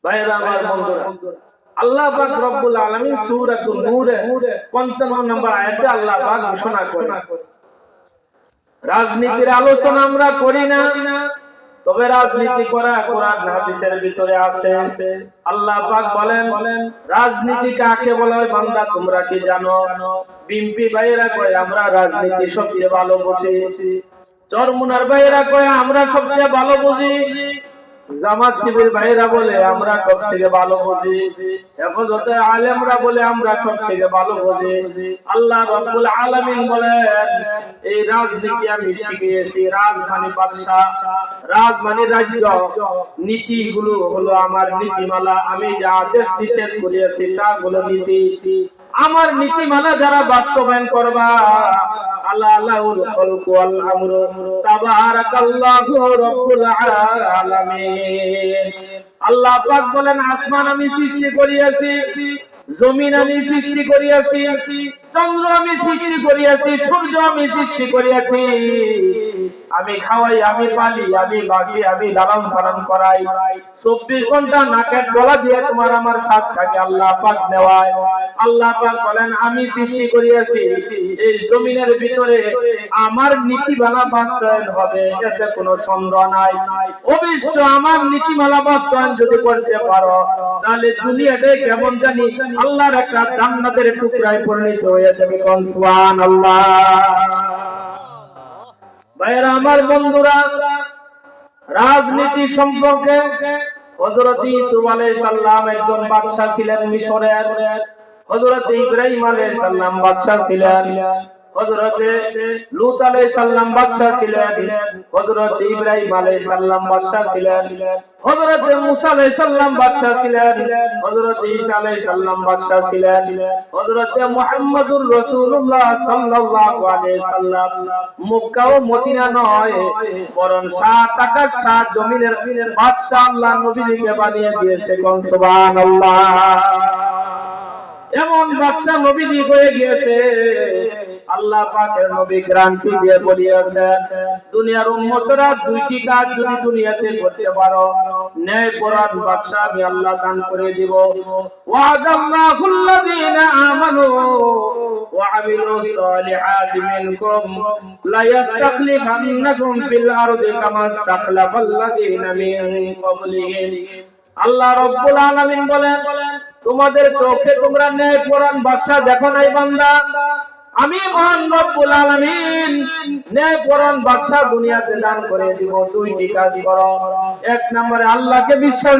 ভাইরা আমার বন্ধুরা, আল্লাহ পাক রব্বুল আলামিন সূরাতুন নূরে 55 নম্বর আয়াতে আল্লাহ পাক ঘোষণা করেন, রাজনীতির আলোচনা আমরা করি না, তবে রাজনীতি করা কোরআন হাদিসের ভিতরে আছে। আল্লাহ পাক বলেন, রাজনীতি কাকে বলা হয় বান্দা তোমরা কি জানো? বিএনপি ভাইরা কয় আমরা রাজনীতি সবচেয়ে ভালো বুঝি, চরমুনার ভাইরা কয় আমরা সবচেয়ে ভালো বুঝি, জামাত শিবির ভাইরা বলে আমরা সব থেকে ভালো বুঝি, হেফাজতে আলেমরা বলে আমরা সব থেকে ভালো বুঝি। আল্লাহ রাব্বুল আলামিন বলেন, এই রাজনীতি আমি শিখিয়েছি। রাজ মানে বাদশা, রাজ মানে রাজ্য, নীতিগুলো হলো আমার নীতিমালা। আমি যা আদেশ নিষেধ করিয়েছি তা হলো নীতি। আমার নীতিমালা যারা বাস্তবায়ন করবা, আল্লাহুল খালকু ওয়াল আমরু তাবারাকাল্লাহু রাব্বুল আলামিন। আল্লাহ পাক বলেন, আসমান আমি সৃষ্টি করিয়াছি, জমিন আমি সৃষ্টি করিয়াছি, চন্দ্র আমি সৃষ্টি করিয়াছি, সূর্য আমি সৃষ্টি করিয়াছি। আমি খাওয়াই, আমি পালি, আমি বাসি, আমি লালন পালন করাই। 24 ঘন্টা নাকের গলা দিয়ে তোমার আমার শ্বাসটাকে আল্লাহ পাক নেওয়ায়। আল্লাহ পাক বলেন, আমি সৃষ্টি করিয়াছি, এই জমিনের ভিতরে আমার নীতিমালা বাস্তবায়ন হবে, এতে কোনো সন্দেহ নাই। অবশ্য আমার নীতিমালা বাস্তবায়ন যদি করতে পারো, তাহলে দুনিয়াটাই কেমন জানি আল্লাহর একটা জান্নাতের টুকরায় পরিণত হয়ে যাবে। সুবহানাল্লাহ। ভাইরা আমার বন্ধুরা, রাজনীতি সম্পর্কে হযরত ইউসুফ আলাইহিস সালাম একজন বাদশা ছিলেন মিশরের, হযরত ইব্রাহিম আলাইহিস সালাম বাদশা ছিলেন, হযরত লূত আলাইহিস সালাম বাদশা ছিলেন, হযরত ইব্রাহিম আলাইহিস সালাম বাদশা ছিলেন, হযরত মুসা আলাইহিস সালাম বাদশা ছিলেন, হযরত ঈসা আলাইহিস সালাম বাদশা ছিলেন, হযরত মুহাম্মদুর রাসূলুল্লাহ সাল্লাল্লাহু আলাইহি সাল্লাম মক্কা ও মদিনা নয়, বরং 7 আকাশ 7 জমিনের বাদশা আল্লাহ নবীকে বানিয়ে দিয়েছে। সুবহানাল্লাহ। এমন বাদশা নবী হয়ে গিয়েছে, আল্লাহ পাকের নবী গ্যারান্টি দিয়ে বলিয়েছেন, দুনিয়ার উম্মতরা দুইটি কাজ যদি দুনিয়াতে করতে পারো, ন্যায়পরায়ণ বাদশা আমি আল্লাহ দান করে দিব। ওয়াদাল্লাহুল্লাযীনা আমানু ওয়া আমিলুস সালিহাতি মিনকুম লা ইস্তাখলিফান্নাকুম ফিল আরদি কামা ইস্তাখলাফাল্লাযীনা মিন ক্বাবলিহিম। আল্লাহ রাব্বুল আলামিন বলেন, তোমাদের চোখে তোমরা ন্যায়পরায়ণ বাদশা দেখো নাই বান্দা, আমি মহান রব্বুল আলামিন ন্যায়পরায়ণ বাদশা দুনিয়াতে দান করে দিব। দুইটি কাজ করো, এক নম্বরে আল্লাহকে বিশ্বাস